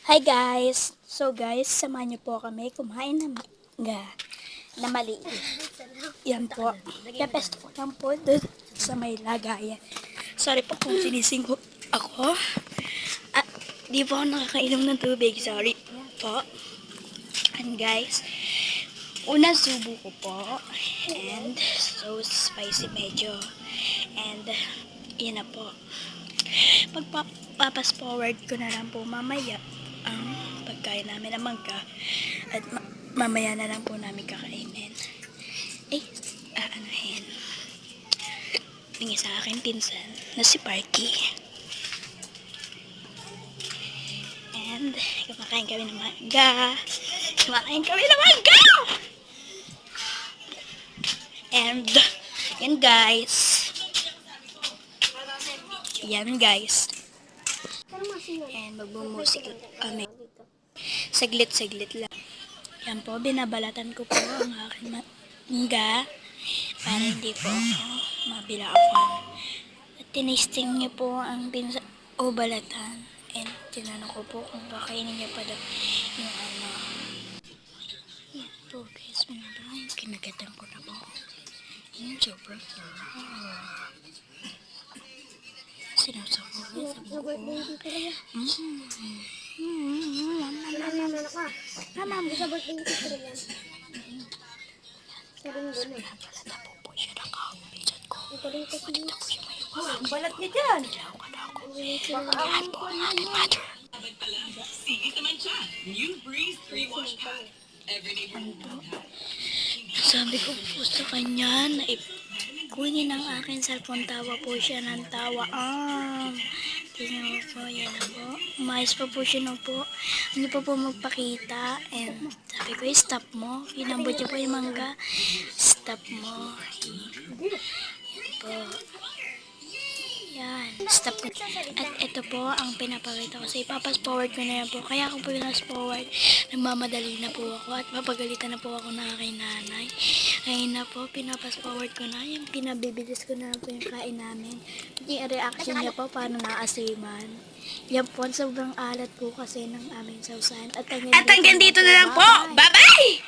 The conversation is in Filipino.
Hi guys! So guys, samahan niyo po kami kumain ng mangga na maliit. Yan po. Kapesto ko lang po doon sa may lagayan. Sorry po kung sinising ko ako. At di po ako nakakainom ng tubig. Sorry po. And guys, unang subo ko po. And so spicy medyo. And yan na po. Magpapas forward ko na lang po mamaya ang pagkain namin ng mangga at mamaya na lang po namin kakainin. Aanahin. Tingin sa aking pinsan na si Parky. And kumakain kami ng mangga. And yan guys. And magbumusik kami. Saglit lang. Yan po, binabalatan ko po ang aking mangga para hindi po ako mabilaukan. At tinisting niyo po ang balatan. And tinanong ko po kung kakainin niya pa daw yung ano. Yan po guys, binabalatan. Kinagatan ko na po. Yung sobrang sarap. Sinasako sa buko. Balata po siya ng kapisan ko. Balata po siya may wala. Ang balat niya dyan. Yan po ang aking mother. Sabi ko po sa kanya na kunin ang aking cellphone, tawa po siya ng tawa. Tingnan mo po, yan na po. Umayos pa po siya na po. Hindi pa po magpakita. And sabi ko, stop mo. Pinambot niya po yung mangga. Stop mo. Yan po. Yan. Stop ko. At ito po ang pinapakita ko. So, ipapas forward ko na yan po. Kaya kung po pinas forward, nagmamadali na po ako. At mapagalitan na po ako na aking nanay. Ayun na po, pinapas forward ko na. Yung pinabibilis ko na po yung kain namin. Yung reaction niya po, paano naasiman. Yan po, sobrang alat po kasi ng aming sausahan. At hanggang dito na lang po. Bye-bye!